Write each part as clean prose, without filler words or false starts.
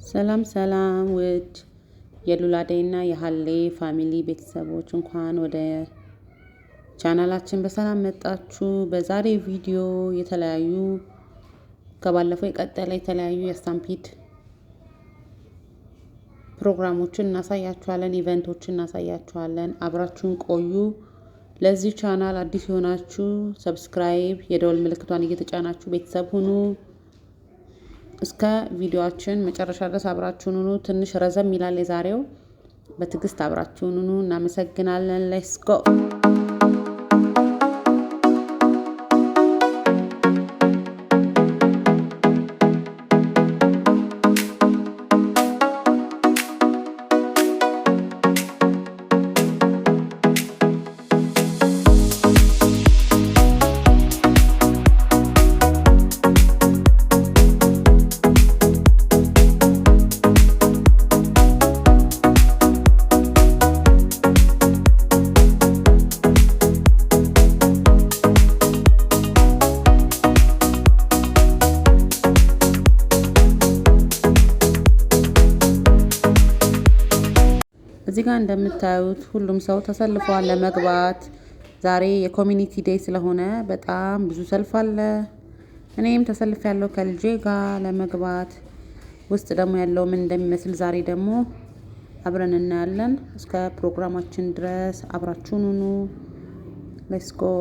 ሰላም ሰላም ውድ የሉላዴና የሀሌ ፋሚሊ ቤተሰቦች እንኳን ወደ ቻናላችን በሰላም መጣችሁ። በዛሬ ቪዲዮ የተለያዩ ከባለፈው የቀጠለ የተለያዩ የስታምፒድ ፕሮግራሞችን እናሳያችኋለን፣ ኢቨንቶችን እናሳያችኋለን። አብራችሁን ቆዩ። ለዚህ ቻናል አዲስ የሆናችሁ ሰብስክራይብ፣ የደወል ምልክቷን እየተጫናችሁ ቤተሰብ ሁኑ። እስከ ቪዲዮአችን መጨረሻ ድረስ አብራችሁን ሁኑ። ትንሽ ረዘም ይላል የዛሬው። በትዕግስት አብራችሁን ሁኑ። እናመሰግናለን። ሌትስ ጎ። እዚህ ጋር እንደምታዩት ሁሉም ሰው ተሰልፈዋል ለመግባት። ዛሬ የኮሚኒቲ ዴይ ስለሆነ በጣም ብዙ ሰልፍ አለ። እኔም ተሰልፍ ያለው ከልጄ ጋር ለመግባት። ውስጥ ደግሞ ያለው ምን እንደሚመስል ዛሬ ደግሞ አብረን እናያለን። እስከ ፕሮግራማችን ድረስ አብራችሁን ሁኑ። ሌትስ ጎ።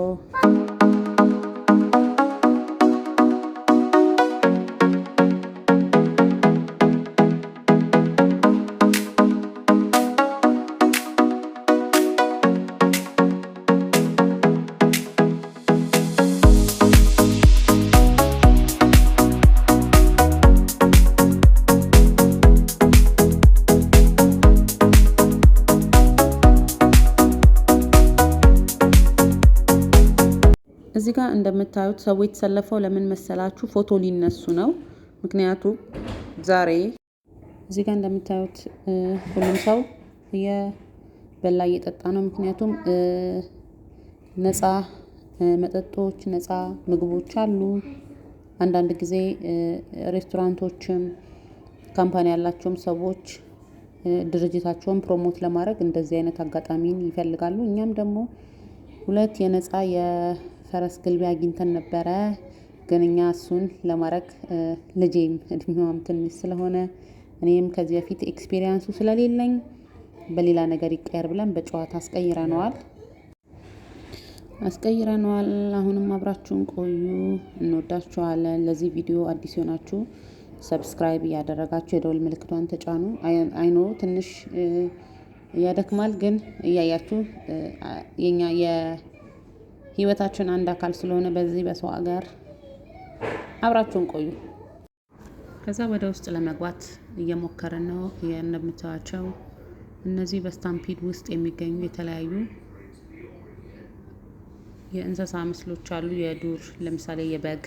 እዚህ ጋር እንደምታዩት ሰዎች የተሰለፈው ለምን መሰላችሁ? ፎቶ ሊነሱ ነው። ምክንያቱም ዛሬ እዚህ ጋር እንደምታዩት ሁሉም ሰው እየበላ እየጠጣ ነው። ምክንያቱም ነፃ መጠጦች፣ ነፃ ምግቦች አሉ። አንዳንድ ጊዜ ሬስቶራንቶችም ካምፓኒ ያላቸውም ሰዎች ድርጅታቸውን ፕሮሞት ለማድረግ እንደዚህ አይነት አጋጣሚን ይፈልጋሉ። እኛም ደግሞ ሁለት የነፃ የፈረስ ግልቢያ አግኝተን ነበረ። ግን እኛ እሱን ለማድረግ ልጄም እድሜዋም ትንሽ ስለሆነ እኔም ከዚህ በፊት ኤክስፒሪየንሱ ስለሌለኝ በሌላ ነገር ይቀየር ብለን በጨዋታ አስቀይረነዋል። አሁንም አብራችሁን ቆዩ። እንወዳችኋለን። ለዚህ ቪዲዮ አዲስ የሆናችሁ ሰብስክራይብ እያደረጋችሁ የደወል ምልክቷን ተጫኑ። አይኖ ትንሽ ያደክማል፣ ግን እያያችሁ የኛ የህይወታችን አንድ አካል ስለሆነ በዚህ በሰው ሀገር አብራችሁን ቆዩ። ከዛ ወደ ውስጥ ለመግባት እየሞከርን ነው። እንደምታዩቸው እነዚህ በስታምፒድ ውስጥ የሚገኙ የተለያዩ የእንስሳ ምስሎች አሉ። የዱር ለምሳሌ የበግ፣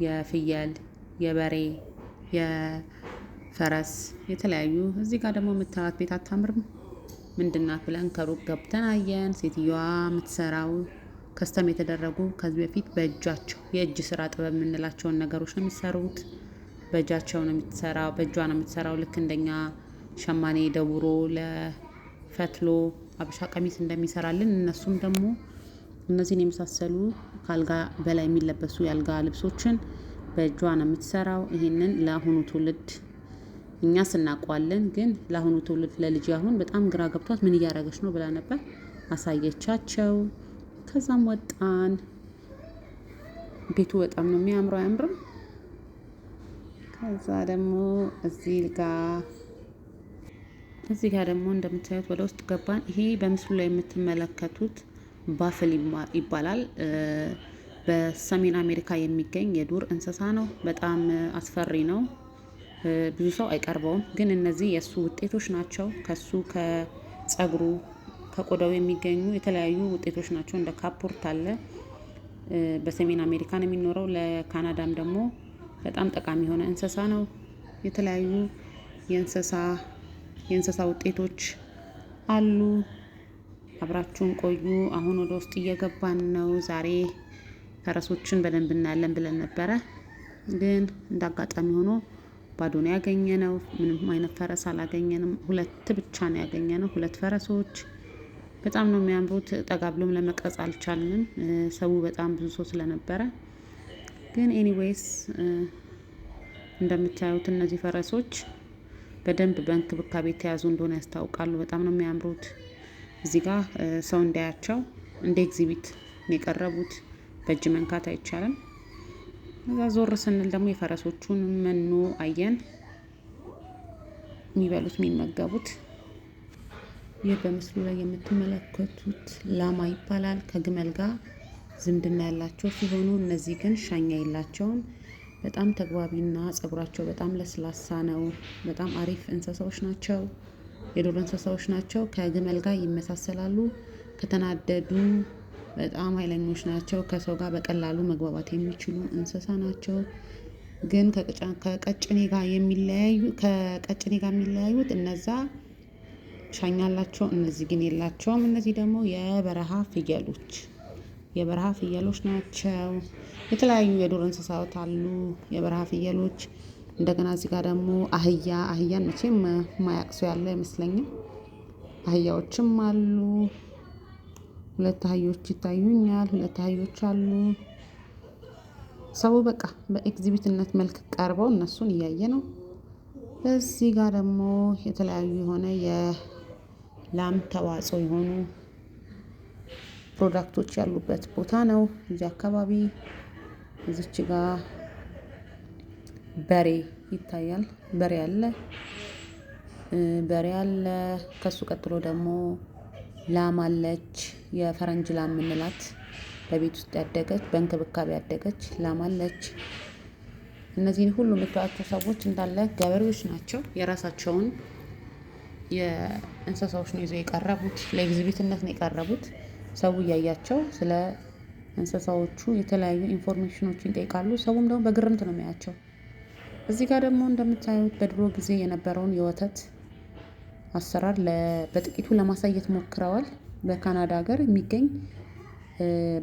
የፍየል፣ የበሬ፣ የፈረስ የተለያዩ። እዚህ ጋር ደግሞ የምታዩት ቤት አታምርም? ምንድናት ብለን ከሩቅ ገብተን አየን። ሴትዮዋ የምትሰራው ከስተም የተደረጉ ከዚህ በፊት በእጃቸው የእጅ ስራ ጥበብ የምንላቸውን ነገሮች ነው የሚሰሩት። በእጃቸው ነው የምትሰራው፣ በእጇ ነው የምትሰራው። ልክ እንደኛ ሸማኔ ደውሮ ለፈትሎ አበሻ ቀሚስ እንደሚሰራልን እነሱም ደግሞ እነዚህን የመሳሰሉ ከአልጋ በላይ የሚለበሱ የአልጋ ልብሶችን በእጇ ነው የምትሰራው። ይሄንን ለአሁኑ ትውልድ እኛ ስናውቀዋለን፣ ግን ለአሁኑ ትውልድ ለልጅ አሁን በጣም ግራ ገብቷት ምን እያደረገች ነው ብላ ነበር። አሳየቻቸው። ከዛም ወጣን። ቤቱ በጣም ነው የሚያምረው፣ አያምርም? ከዛ ደግሞ እዚህ ጋር ደግሞ እንደምታዩት ወደ ውስጥ ገባን። ይሄ በምስሉ ላይ የምትመለከቱት ባፍል ይባላል። በሰሜን አሜሪካ የሚገኝ የዱር እንስሳ ነው። በጣም አስፈሪ ነው። ብዙ ሰው አይቀርበውም፣ ግን እነዚህ የእሱ ውጤቶች ናቸው። ከሱ ከጸጉሩ ከቆዳው የሚገኙ የተለያዩ ውጤቶች ናቸው። እንደ ካፖርት አለ። በሰሜን አሜሪካ ነው የሚኖረው። ለካናዳም ደግሞ በጣም ጠቃሚ የሆነ እንስሳ ነው። የተለያዩ የእንስሳ ውጤቶች አሉ። አብራችሁን ቆዩ። አሁን ወደ ውስጥ እየገባን ነው። ዛሬ ፈረሶችን በደንብ እናያለን ብለን ነበረ፣ ግን እንዳጋጣሚ ሆኖ ባዶ ነው ያገኘነው። ምንም አይነት ፈረስ አላገኘንም። 2 ብቻ ነው ያገኘነው፣ 2 ፈረሶች። በጣም ነው የሚያምሩት። ጠጋ ብሎም ለመቅረጽ አልቻልንም፣ ሰው በጣም ብዙ ሰው ስለነበረ። ግን ኤኒዌይስ እንደምታዩት እነዚህ ፈረሶች በደንብ በእንክብካቤ የተያዙ እንደሆነ ያስታውቃሉ። በጣም ነው የሚያምሩት። እዚህ ጋር ሰው እንዳያቸው እንደ ኤግዚቢት ነው የቀረቡት። በእጅ መንካት አይቻልም። እዛ ዞር ስንል ደግሞ የፈረሶቹን መኖ አየን። የሚበሉት የሚመገቡት ይህ በምስሉ ላይ የምትመለከቱት ላማ ይባላል። ከግመል ጋር ዝምድና ያላቸው ሲሆኑ እነዚህ ግን ሻኛ የላቸውም። በጣም ተግባቢና ጸጉራቸው በጣም ለስላሳ ነው። በጣም አሪፍ እንስሳዎች ናቸው። የዱር እንስሳዎች ናቸው። ከግመል ጋር ይመሳሰላሉ። ከተናደዱ በጣም ኃይለኞች ናቸው። ከሰው ጋር በቀላሉ መግባባት የሚችሉ እንስሳ ናቸው። ግን ከቀጭኔ ጋር የሚለያዩት እነዛ ሻኛ አላቸው፣ እነዚህ ግን የላቸውም። እነዚህ ደግሞ የበረሃ ፍየሎች ናቸው። የተለያዩ የዱር እንስሳት አሉ፣ የበረሃ ፍየሎች። እንደገና እዚህ ጋር ደግሞ አህያን መቼም ማያቅ ሰው ያለ አይመስለኝም። አህያዎችም አሉ። 2 አህዮች ይታዩኛል። 2 አህዮች አሉ። ሰው በቃ በኤግዚቢትነት መልክ ቀርበው እነሱን እያየ ነው። በዚህ ጋር ደግሞ የተለያዩ የሆነ የላም ተዋጽኦ የሆኑ ፕሮዳክቶች ያሉበት ቦታ ነው። እዚህ አካባቢ እዚች ጋር በሬ ይታያል። በሬ አለ። ከሱ ቀጥሎ ደግሞ ላም አለች። የፈረንጅ ላም የምንላት በቤት ውስጥ ያደገች በእንክብካቤ ያደገች ላም አለች። እነዚህን ሁሉ የምታዩቸው ሰዎች እንዳለ ገበሬዎች ናቸው። የራሳቸውን የእንስሳዎች ነው ይዘው የቀረቡት። ለኤግዚቢትነት ነው የቀረቡት። ሰው እያያቸው ስለ እንስሳዎቹ የተለያዩ ኢንፎርሜሽኖችን ይጠይቃሉ። ሰውም ደግሞ በግርምት ነው የሚያያቸው። እዚህ ጋር ደግሞ እንደምታዩት በድሮ ጊዜ የነበረውን የወተት አሰራር በጥቂቱ ለማሳየት ሞክረዋል። በካናዳ ሀገር የሚገኝ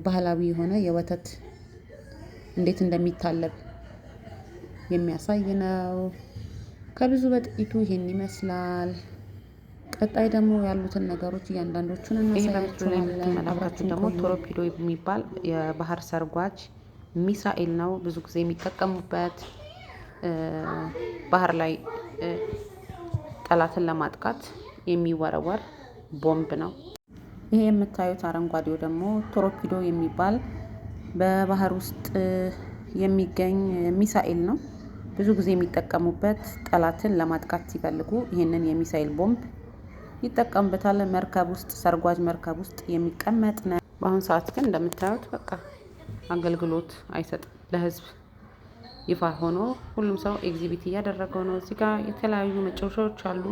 ባህላዊ የሆነ የወተት እንዴት እንደሚታለብ የሚያሳይ ነው። ከብዙ በጥቂቱ ይሄን ይመስላል። ቀጣይ ደግሞ ያሉትን ነገሮች እያንዳንዶቹን እናሳያችኋለን። አብራችሁ ደግሞ ቶርፒዶ የሚባል የባህር ሰርጓጅ ሚሳኤል ነው። ብዙ ጊዜ የሚጠቀሙበት ባህር ላይ ጠላትን ለማጥቃት የሚወረወር ቦምብ ነው። ይሄ የምታዩት አረንጓዴው ደግሞ ቶርፒዶ የሚባል በባህር ውስጥ የሚገኝ ሚሳኤል ነው። ብዙ ጊዜ የሚጠቀሙበት ጠላትን ለማጥቃት ሲፈልጉ ይህንን የሚሳኤል ቦምብ ይጠቀሙበታል። መርከብ ውስጥ ሰርጓጅ መርከብ ውስጥ የሚቀመጥ ነው። በአሁኑ ሰዓት ግን እንደምታዩት በቃ አገልግሎት አይሰጥም ለሕዝብ ይፋ ሆኖ ሁሉም ሰው ኤግዚቢት እያደረገው ነው። እዚህ ጋር የተለያዩ መጫወቻዎች አሉ።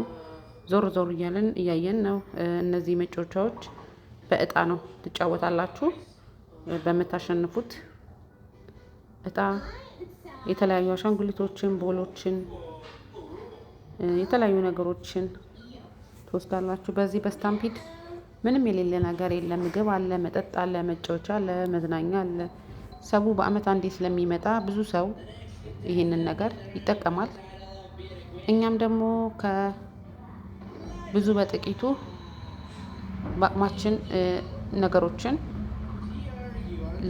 ዞር ዞር እያየን ነው። እነዚህ መጫወቻዎች በእጣ ነው ትጫወታላችሁ። በምታሸንፉት እጣ የተለያዩ አሻንጉሊቶችን፣ ቦሎችን፣ የተለያዩ ነገሮችን ትወስዳላችሁ። በዚህ በስታምፒድ ምንም የሌለ ነገር የለም። ምግብ አለ፣ መጠጥ አለ፣ መጫወቻ አለ፣ መዝናኛ አለ። ሰው በአመት አንዴ ስለሚመጣ ብዙ ሰው ይሄንን ነገር ይጠቀማል። እኛም ደግሞ ከብዙ በጥቂቱ በአቅማችን ነገሮችን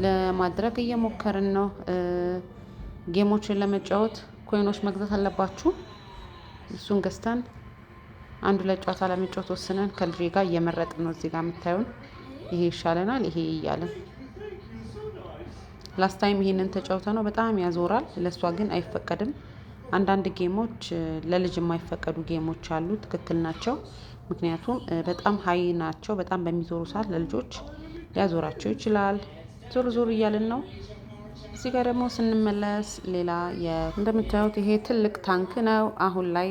ለማድረግ እየሞከርን ነው። ጌሞችን ለመጫወት ኮይኖች መግዛት አለባችሁ። እሱን ገዝተን አንዱ ላይ ጨዋታ ለመጫወት ወስነን ከልጄ ጋር እየመረጥን ነው። እዚህ ጋር የምታዩን ይሄ ይሻለናል፣ ይሄ እያለን ላስት ታይም ይሄንን ተጫውተ ነው በጣም ያዞራል። ለእሷ ግን አይፈቀድም። አንዳንድ ጌሞች ለልጅ የማይፈቀዱ ጌሞች አሉ። ትክክል ናቸው። ምክንያቱም በጣም ሀይ ናቸው። በጣም በሚዞሩ ሰዓት ለልጆች ሊያዞራቸው ይችላል። ዞር ዞር እያልን ነው። እዚህ ጋር ደግሞ ስንመለስ ሌላ እንደምታዩት ይሄ ትልቅ ታንክ ነው። አሁን ላይ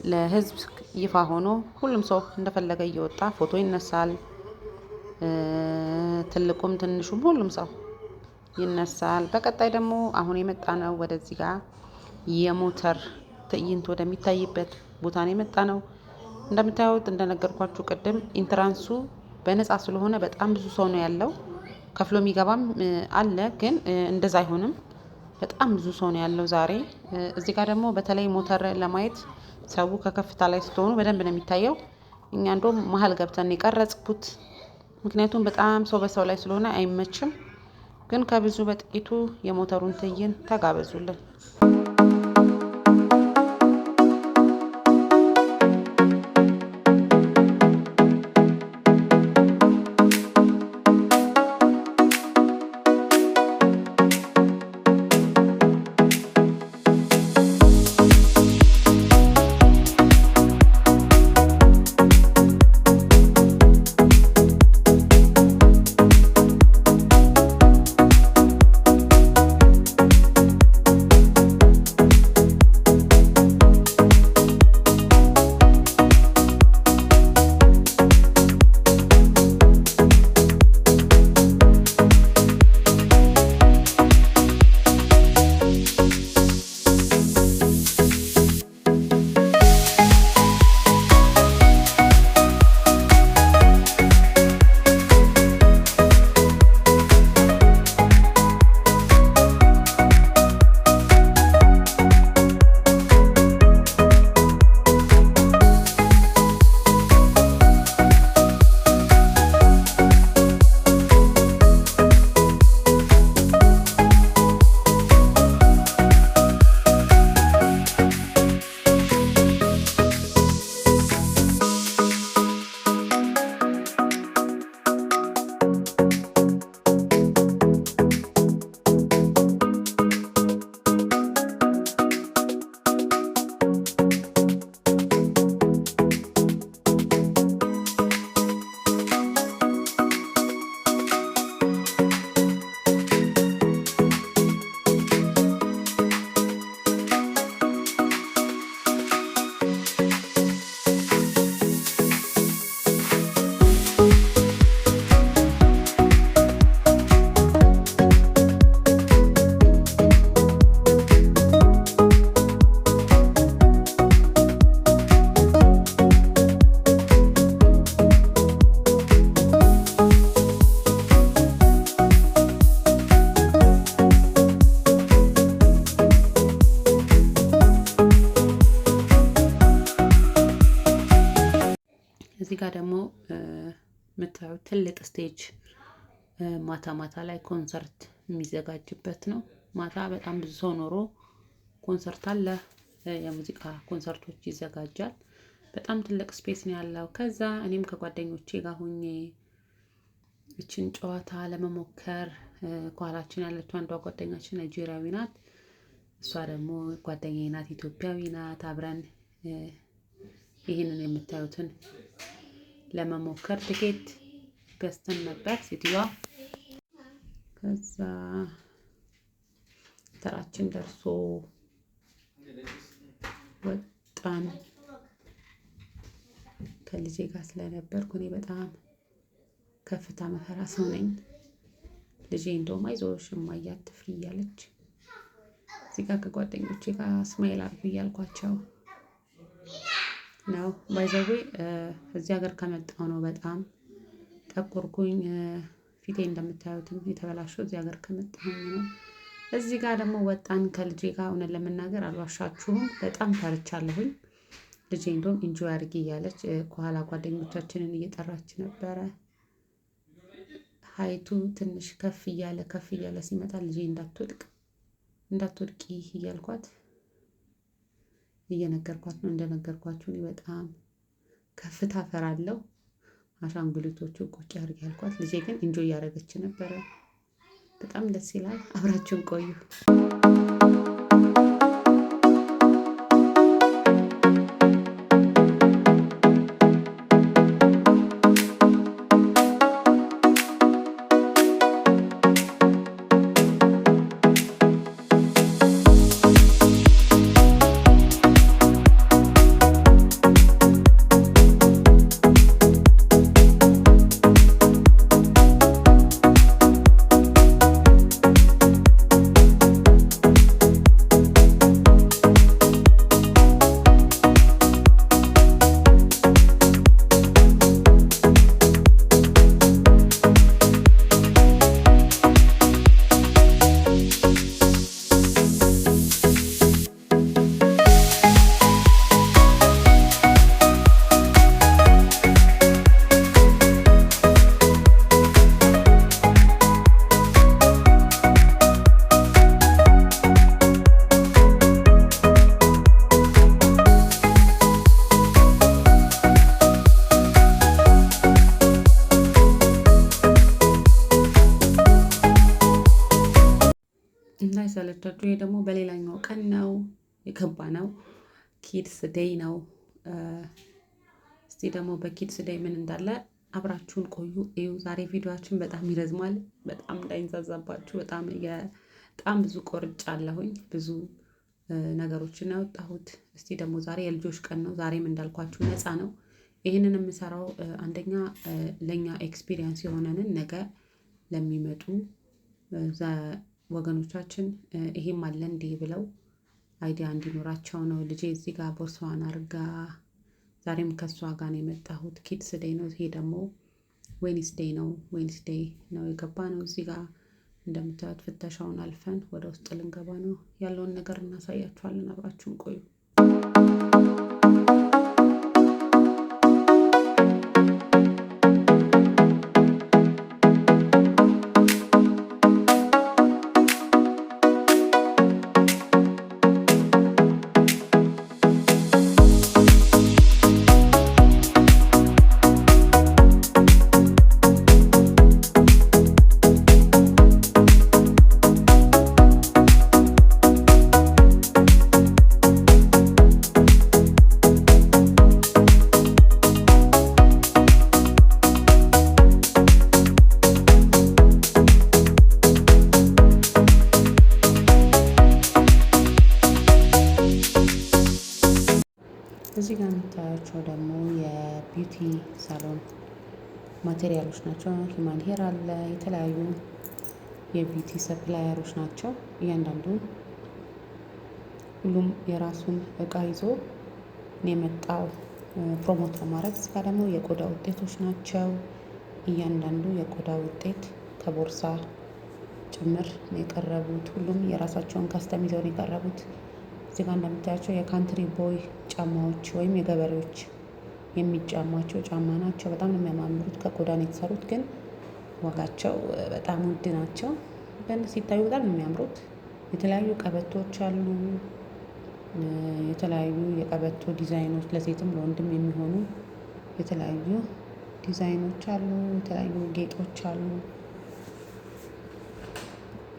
ለሕዝብ ይፋ ሆኖ ሁሉም ሰው እንደፈለገ እየወጣ ፎቶ ይነሳል። ትልቁም ትንሹም ሁሉም ሰው ይነሳል። በቀጣይ ደግሞ አሁን የመጣ ነው ወደዚህ ጋር የሞተር ትዕይንት ወደሚታይበት ቦታ ነው የመጣ ነው። እንደምታዩት እንደነገርኳችሁ ቅድም ኢንትራንሱ በነፃ ስለሆነ በጣም ብዙ ሰው ነው ያለው። ከፍሎ የሚገባም አለ፣ ግን እንደዛ አይሆንም። በጣም ብዙ ሰው ነው ያለው ዛሬ። እዚህ ጋር ደግሞ በተለይ ሞተር ለማየት ሰው ከከፍታ ላይ ስትሆኑ በደንብ ነው የሚታየው። እኛ እንደውም መሀል ገብተን የቀረጽኩት ምክንያቱም በጣም ሰው በሰው ላይ ስለሆነ አይመችም። ግን ከብዙ በጥቂቱ የሞተሩን ትዕይንት ተጋበዙልን። እዚህ ጋር ደግሞ የምታዩት ትልቅ ስቴጅ ማታ ማታ ላይ ኮንሰርት የሚዘጋጅበት ነው። ማታ በጣም ብዙ ሰው ኖሮ ኮንሰርት አለ። የሙዚቃ ኮንሰርቶች ይዘጋጃል። በጣም ትልቅ ስፔስ ነው ያለው። ከዛ እኔም ከጓደኞቼ ጋር ሆኜ እችን ጨዋታ ለመሞከር ከኋላችን ያለችው አንዷ ጓደኛችን ናይጄሪያዊ ናት። እሷ ደግሞ ጓደኛዬ ናት፣ ኢትዮጵያዊ ናት። አብረን ይህንን የምታዩትን ለመሞከር ትኬት ገዝተን ነበር ሴትዮዋ። ከዛ ተራችን ደርሶ ወጣን። ከልጄ ጋር ስለነበርኩ እኔ በጣም ከፍታ መፈራ ሰው ነኝ። ልጄ እንደውም አይዞሽ እማዬ አትፍሪ እያለች እዚህ ጋር ከጓደኞቼ ጋር ስማይል አድርጉ እያልኳቸው ነው። ባይ ዘ ዌይ እዚህ ሀገር ከመጣሁ ነው በጣም ጠቆርኩኝ። ፊቴ እንደምታዩትም የተበላሸው እዚህ ሀገር ከመጣሁኝ ነው። እዚህ ጋር ደግሞ ወጣን ከልጄ ጋር። እውነት ለመናገር አልዋሻችሁም በጣም ፈርቻለሁኝ። ልጄ እንደውም ኢንጆይ አድርጊ እያለች ከኋላ ጓደኞቻችንን እየጠራች ነበረ። ሀይቱ ትንሽ ከፍ እያለ ሲመጣ ልጄ እንዳትወድቂ እያልኳት እየነገርኳት ነው። እንደነገርኳችሁ እኔ በጣም ከፍታ ፈራለሁ። አሻንጉሊቶቹ ቁጭ አድርጊ ያልኳት፣ ልጄ ግን ኢንጆይ እያደረገች ነበረ። በጣም ደስ ይላል። አብራችሁን ቆዩ። ቪዲዮ ደግሞ በሌላኛው ቀን ነው የገባ ነው። ኪድስ ዴይ ነው። እስቲ ደግሞ በኪድስ ዴይ ምን እንዳለ አብራችሁን ቆዩ እዩ። ዛሬ ቪዲዮአችን በጣም ይረዝማል። በጣም እንዳይንዛዛባችሁ በጣም ብዙ ቆርጫለሁኝ። ብዙ ነገሮችን ያወጣሁት። እስቲ ደግሞ ዛሬ የልጆች ቀን ነው። ዛሬም እንዳልኳችሁ ነፃ ነው። ይህንን የምሰራው አንደኛ ለእኛ ኤክስፒሪየንስ የሆነንን ነገ ለሚመጡ ወገኖቻችን ይሄም አለ እንዲህ ብለው አይዲያ እንዲኖራቸው ነው። ልጄ እዚህ ጋር ቦርሳዋን አርጋ ዛሬም ከሷ ጋር ነው የመጣሁት። ኪድስ ዴይ ነው። ይሄ ደግሞ ዌንስዴይ ነው። ዌንስዴይ ነው የገባ ነው። እዚህ ጋር እንደምታዩት ፍተሻውን አልፈን ወደ ውስጥ ልንገባ ነው። ያለውን ነገር እናሳያችኋለን። አብራችሁን ቆዩ። እዚህ ጋር የምታያቸው ደግሞ የቢዩቲ ሳሎን ማቴሪያሎች ናቸው። ሂማን ሄር አለ። የተለያዩ የቢዩቲ ሰፕላየሮች ናቸው። እያንዳንዱን ሁሉም የራሱን እቃ ይዞ የመጣው ፕሮሞት ለማድረግ። እዚህ ጋር ደግሞ የቆዳ ውጤቶች ናቸው። እያንዳንዱ የቆዳ ውጤት ከቦርሳ ጭምር ነው የቀረቡት። ሁሉም የራሳቸውን ካስተም ይዘው ነው የቀረቡት። እዚህ ጋር እንደምታያቸው የካንትሪ ቦይ ጫማዎች ወይም የገበሬዎች የሚጫሟቸው ጫማ ናቸው። በጣም ነው የሚያማምሩት። ከቆዳ ነው የተሰሩት፣ ግን ዋጋቸው በጣም ውድ ናቸው። ግን ሲታዩ በጣም ነው የሚያምሩት። የተለያዩ ቀበቶች አሉ። የተለያዩ የቀበቶ ዲዛይኖች ለሴትም ለወንድም የሚሆኑ የተለያዩ ዲዛይኖች አሉ። የተለያዩ ጌጦች አሉ።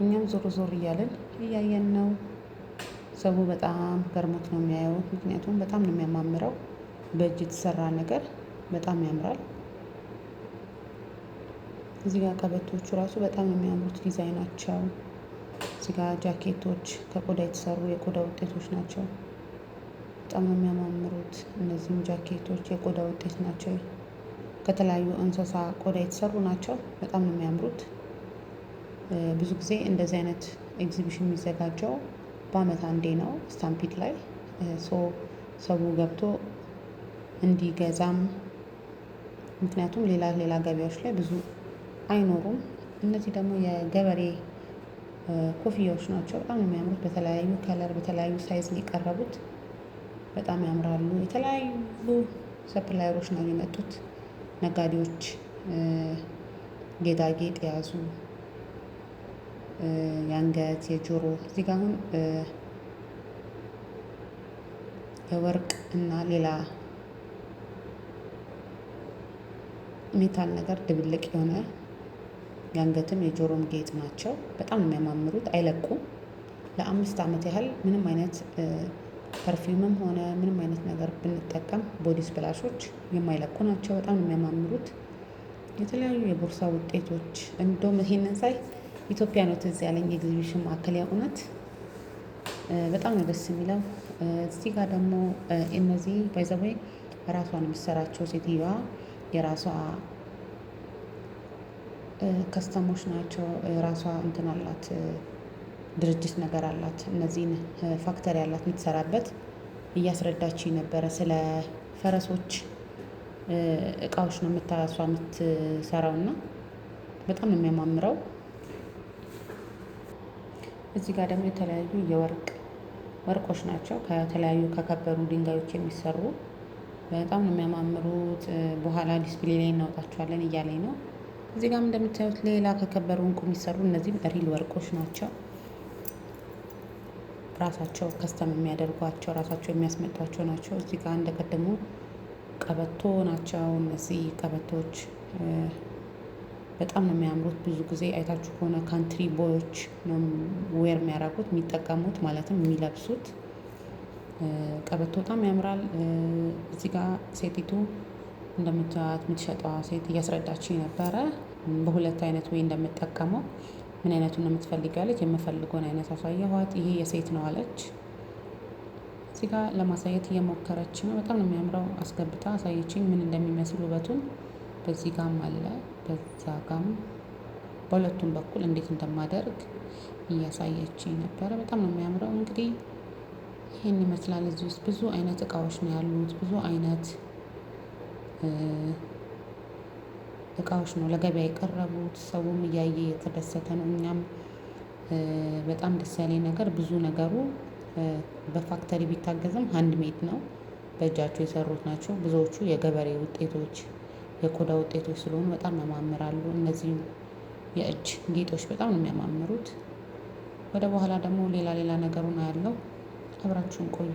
እኛም ዞር ዞር እያለን እያየን ነው። ሰው በጣም ገርሞት ነው የሚያየው። ምክንያቱም በጣም ነው የሚያማምረው። በእጅ የተሰራ ነገር በጣም ያምራል። እዚህ ጋር ቀበቶቹ ራሱ በጣም የሚያምሩት ዲዛይናቸው። እዚህ ጋር ጃኬቶች ከቆዳ የተሰሩ የቆዳ ውጤቶች ናቸው። በጣም ነው የሚያማምሩት። እነዚህም ጃኬቶች የቆዳ ውጤት ናቸው። ከተለያዩ እንስሳ ቆዳ የተሰሩ ናቸው። በጣም ነው የሚያምሩት። ብዙ ጊዜ እንደዚህ አይነት ኤግዚቢሽን የሚዘጋጀው በአመት አንዴ ነው፣ ስታምፒድ ላይ ሰው ገብቶ እንዲገዛም። ምክንያቱም ሌላ ገበያዎች ላይ ብዙ አይኖሩም። እነዚህ ደግሞ የገበሬ ኮፍያዎች ናቸው። በጣም የሚያምሩት። በተለያዩ ከለር በተለያዩ ሳይዝ የቀረቡት በጣም ያምራሉ። የተለያዩ ሰፕላየሮች ነው የመጡት። ነጋዴዎች ጌጣጌጥ የያዙ የአንገት የጆሮ። እዚህ ጋር አሁን የወርቅ እና ሌላ ሜታል ነገር ድብልቅ የሆነ የአንገትም የጆሮም ጌጥ ናቸው። በጣም የሚያማምሩት። አይለቁም። ለ5 ዓመት ያህል ምንም አይነት ፐርፊውምም ሆነ ምንም አይነት ነገር ብንጠቀም ቦዲ ስፕላሾች የማይለቁ ናቸው። በጣም የሚያማምሩት። የተለያዩ የቦርሳ ውጤቶች። እንደውም ይሄንን ሳይ ኢትዮጵያ ነው ትዝ ያለኝ ኤግዚቢሽን ማዕከል። እውነት በጣም ነው ደስ የሚለው። እዚህ ጋር ደግሞ እነዚህ ባይዘዌይ ራሷን የምትሰራቸው ሴትዮዋ የራሷ ከስተሞች ናቸው። ራሷ እንትን አላት፣ ድርጅት ነገር አላት። እነዚህን ፋክተሪ ያላት የምትሰራበት እያስረዳች ነበረ። ስለ ፈረሶች እቃዎች ነው እሷ የምትሰራው እና በጣም ነው የሚያማምረው። እዚህ ጋር ደግሞ የተለያዩ ወርቆች ናቸው። ከተለያዩ ከከበሩ ድንጋዮች የሚሰሩ በጣም ነው የሚያማምሩት። በኋላ ዲስፕሌይ ላይ እናውጣቸዋለን እያለኝ ነው። እዚህ ጋርም እንደምታዩት ሌላ ከከበሩ እንቁ የሚሰሩ እነዚህም ሪል ወርቆች ናቸው። ራሳቸው ከስተም የሚያደርጓቸው ራሳቸው የሚያስመጧቸው ናቸው። እዚህ ጋር እንደቀደሙ ቀበቶ ናቸው። እነዚህ ቀበቶች በጣም ነው የሚያምሩት። ብዙ ጊዜ አይታችሁ ከሆነ ካንትሪ ቦዮች ነው ዌር የሚያደርጉት የሚጠቀሙት ማለትም የሚለብሱት። ቀበቶ በጣም ያምራል። እዚህ ጋር ሴቲቱ እንደምታዩት የምትሸጠዋ ሴት እያስረዳችኝ ነበረ በሁለት አይነት ወይ እንደምጠቀመው ምን አይነቱን ነው የምትፈልገው አለች። የምፈልገውን አይነት አሳየኋት። ይሄ የሴት ነው አለች። እዚህ ጋር ለማሳየት እየሞከረች ነው። በጣም ነው የሚያምረው። አስገብታ አሳየችኝ ምን እንደሚመስል ውበቱን። በዚህ ጋም አለ በዛ ጋም በሁለቱም በኩል እንዴት እንደማደርግ እያሳየችኝ ነበረ። በጣም ነው የሚያምረው። እንግዲህ ይህን ይመስላል። እዚህ ውስጥ ብዙ አይነት እቃዎች ነው ያሉት። ብዙ አይነት እቃዎች ነው ለገበያ የቀረቡት። ሰውም እያየ የተደሰተ ነው። እኛም በጣም ደስ ያለኝ ነገር ብዙ ነገሩ በፋክተሪ ቢታገዝም ሃንድ ሜድ ነው፣ በእጃቸው የሰሩት ናቸው። ብዙዎቹ የገበሬ ውጤቶች፣ የቆዳ ውጤቶች ስለሆኑ በጣም ያማምራሉ። እነዚህ የእጅ ጌጦች በጣም ነው የሚያማምሩት። ወደ በኋላ ደግሞ ሌላ ሌላ ነገሩ ነው ያለው። አብራችሁን ቆዩ።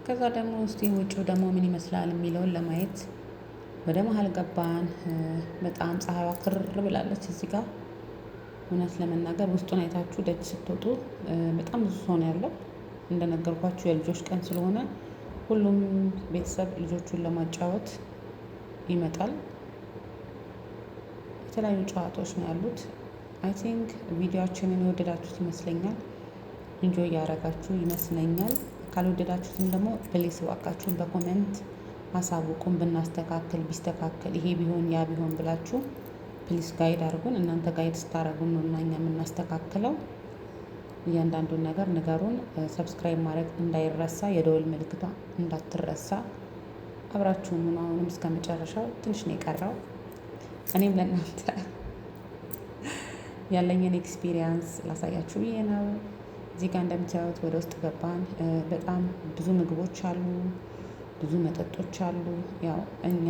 ከዛ ደግሞ እስቲ ውጭው ደግሞ ምን ይመስላል የሚለውን ለማየት ወደ መሀል ገባን። በጣም ፀሐይዋ ክር ብላለች እዚህ ጋር። እውነት ለመናገር ውስጡን አይታችሁ ደጅ ስትወጡ በጣም ብዙ ሰው ነው ያለው። እንደነገርኳችሁ የልጆች ቀን ስለሆነ ሁሉም ቤተሰብ ልጆቹን ለማጫወት ይመጣል። የተለያዩ ጨዋታዎች ነው ያሉት። አይ ቲንክ ቪዲዮአችንን የወደዳችሁት ይመስለኛል። ኢንጆይ እያደረጋችሁ ይመስለኛል። ካልወደዳችሁትም ደግሞ ፕሊስ እባካችሁን በኮሜንት አሳውቁን። ብናስተካክል ቢስተካከል ይሄ ቢሆን ያ ቢሆን ብላችሁ ፕሊስ ጋይድ አድርጉን። እናንተ ጋይድ ስታደርጉን ነው እና እኛ የምናስተካክለው። እያንዳንዱን ነገር ንገሩን። ሰብስክራይብ ማድረግ እንዳይረሳ፣ የደወል ምልክቷ እንዳትረሳ። አብራችሁን ሁኑ። አሁንም እስከ መጨረሻው ትንሽ ነው የቀረው። እኔም ለእናንተ ያለኝን ኤክስፒሪየንስ ላሳያችሁ ብዬ ነው። እዚህ ጋር እንደምታዩት ወደ ውስጥ ገባን። በጣም ብዙ ምግቦች አሉ፣ ብዙ መጠጦች አሉ። ያው እኛ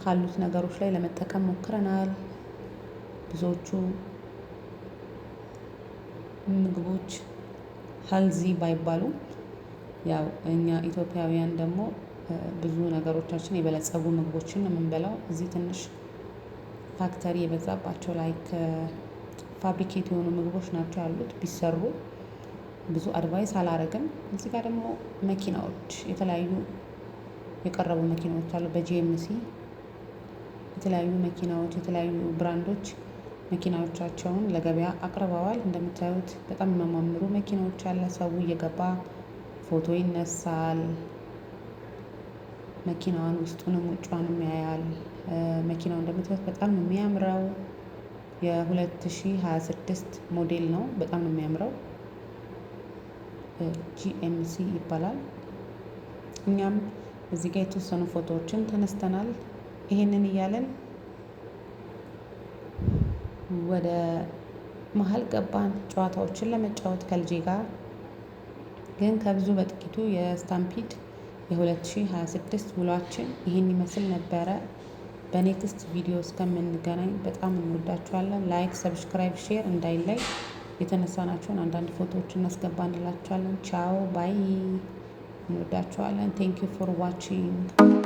ካሉት ነገሮች ላይ ለመጠቀም ሞክረናል። ብዙዎቹ ምግቦች ሄልዚ ባይባሉም ያው እኛ ኢትዮጵያውያን ደግሞ ብዙ ነገሮቻችን የበለጸጉ ምግቦችን ነው የምንበላው። እዚህ ትንሽ ፋክተሪ የበዛባቸው ላይክ ፋብሪኬት የሆኑ ምግቦች ናቸው ያሉት። ቢሰሩ ብዙ አድቫይስ አላረግም። እዚህ ጋር ደግሞ መኪናዎች፣ የተለያዩ የቀረቡ መኪናዎች አሉ። በጂኤምሲ የተለያዩ መኪናዎች፣ የተለያዩ ብራንዶች መኪናዎቻቸውን ለገበያ አቅርበዋል። እንደምታዩት በጣም የሚያማምሩ መኪናዎች አለ። ሰው እየገባ ፎቶ ይነሳል። መኪናዋን ውስጡንም ውጯንም ያያል። መኪናው እንደምታዩት በጣም ነው የሚያምረው። የ2026 ሞዴል ነው። በጣም ነው የሚያምረው። ጂኤምሲ ይባላል። እኛም እዚህ ጋር የተወሰኑ ፎቶዎችን ተነስተናል። ይሄንን እያለን ወደ መሀል ገባን ጨዋታዎችን ለመጫወት ከልጄ ጋር። ግን ከብዙ በጥቂቱ የስታምፒድ የ2026 ውሏችን ይህን ይመስል ነበረ። በኔክስት ቪዲዮ እስከምንገናኝ በጣም እንወዳችኋለን። ላይክ፣ ሰብስክራይብ፣ ሼር እንዳይለይ። የተነሳናቸውን አንዳንድ ፎቶዎች እናስገባ እንላችኋለን። ቻው ባይ። እንወዳችኋለን። ቴንክ ዩ ፎር ዋቺንግ።